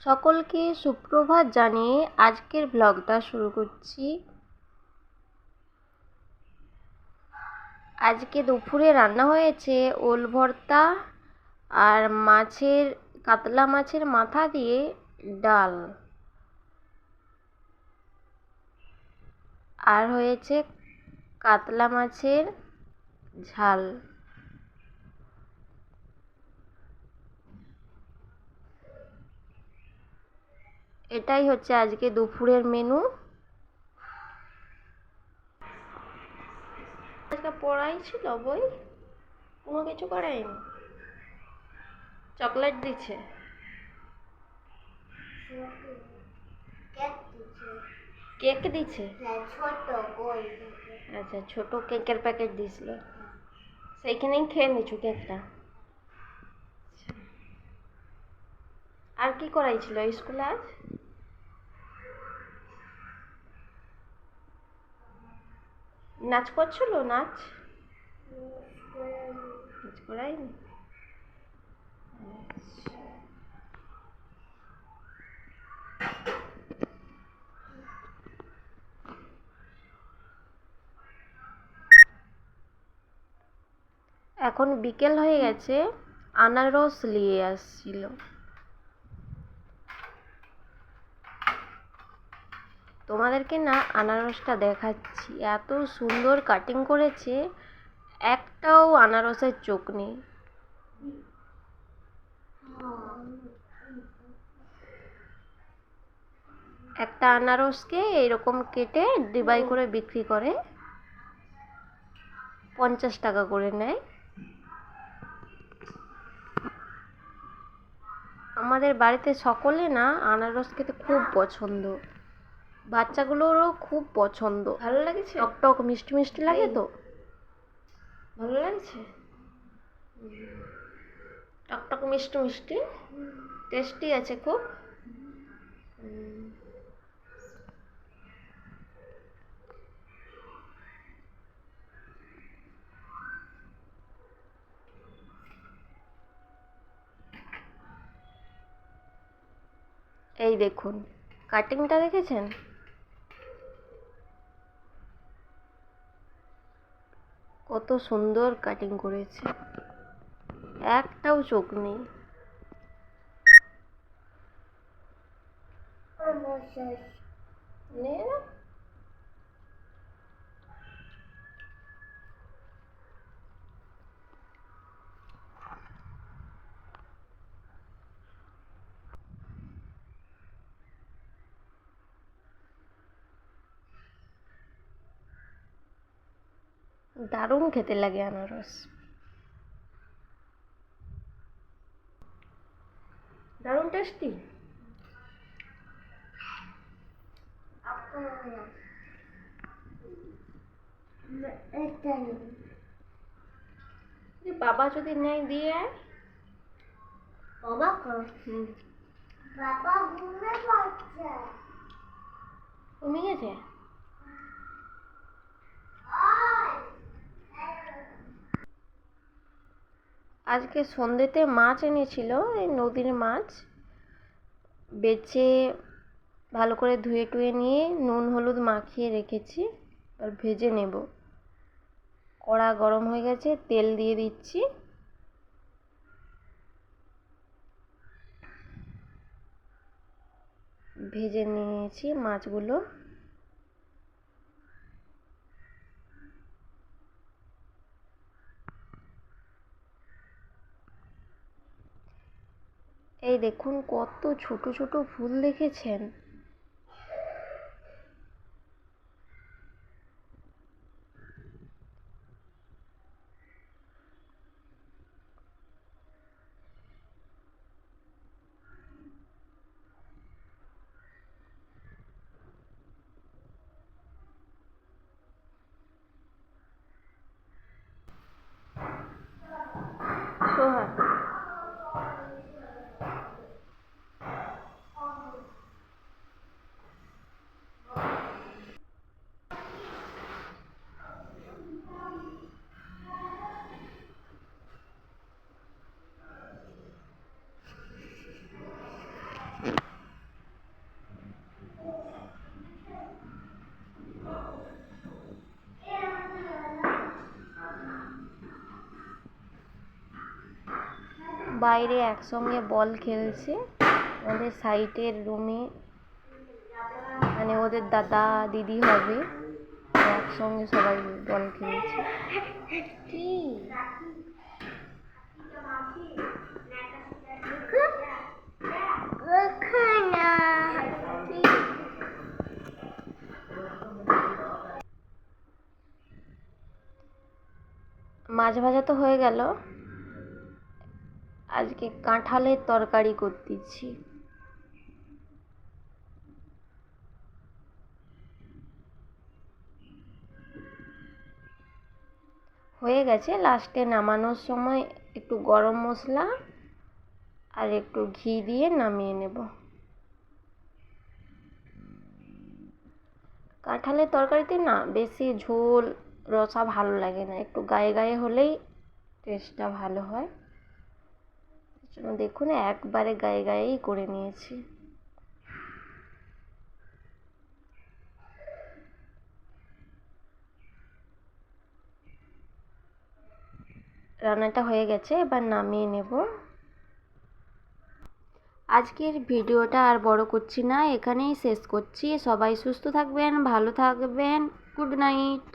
সকলকে সুপ্রভাত জানিয়ে আজকের ব্লগটা শুরু করছি। আজকে দুপুরে রান্না হয়েছে ওল ভর্তা আর কাতলা মাছের মাথা দিয়ে ডাল, আর হয়েছে কাতলা মাছের ঝাল। এটাই হচ্ছে আজকে দুপুরের মেনু। আজকে পড়াই ছিল, বই কোনো কিছু করায়নি। চকলেট দিচ্ছে, কেক দিচ্ছে। আচ্ছা, ছোট কেকের প্যাকেট দিয়েছিল, সেইখানেই খেয়ে নিচ্ছ কেকটা। আর কি করাইছিল স্কুলে আজ? নাচ করছিল? নাচ করাইনি। এখন বিকেল হয়ে গেছে, আনারস নিয়ে আসছিল। তোমাদেরকে না আনারসটা দেখাচ্ছি, এত সুন্দর কাটিং করেছে, একটাও আনারসের চোখ নেই। একটা আনারসকে এরকম কেটে ডিবাই করে বিক্রি করে, 50 টাকা করে নেয়। আমাদের বাড়িতে সকলে না আনারস খেতে খুব পছন্দ, বাচ্চাগুলোরও খুব পছন্দ। ভালো লাগছে, টক মিষ্টি মিষ্টি লাগে তো, ভালো লাগছে। টক মিষ্টি মিষ্টি, টেস্টি আছে খুব। এই দেখুন, কাটিংটা দেখেছেন? কত সুন্দর কাটিং করেছে, একটাও চোখ নেই। দারুণ খেতে লাগে আনারস, দারুণ টেস্টি। বাবা যদি নেয় দিয়ে আয়। বাবা ঘুমিয়ে গেছে। আজকে সন্ধ্যেতে মাছ এনেছিল, এই নদীর মাছ, বেছে ভালো করে ধুয়ে টুয়ে নিয়ে নুন হলুদ মাখিয়ে রেখেছি, আর ভেজে নেব। কড়া গরম হয়ে গেছে, তেল দিয়ে দিচ্ছি। ভেজে নিয়েছি মাছগুলো। এই দেখুন কত ছোট ছোট ফুল দেখেছেন? সোহাগ, বাইরে একসঙ্গে বল খেলছে আমাদের সাইটের রুমে, মানে ওদের দাদা দিদি হবে, একসঙ্গে সবাই বল খেলছে। কি মাছ ভাজা তো হয়ে গেল, আজকে কাঁঠালের তরকারি করতেছি। হয়ে গেছে, লাস্টে নামানোর সময় একটু গরম মশলা আর একটু ঘি দিয়ে নামিয়ে নেব। কাঁঠালের তরকারিতে না বেশি ঝোল রসা ভালো লাগে না, একটু গায়ে গায়ে হলেই টেস্টটা ভালো হয়। দেখুন একবারে গায়ে গায়েই করে নিয়েছি। রান্নাটা হয়ে গেছে, এবার নামিয়ে নেব। আজকের ভিডিওটা আর বড় করছি না, এখানেই শেষ করছি। সবাই সুস্থ থাকবেন, ভালো থাকবেন। Good night.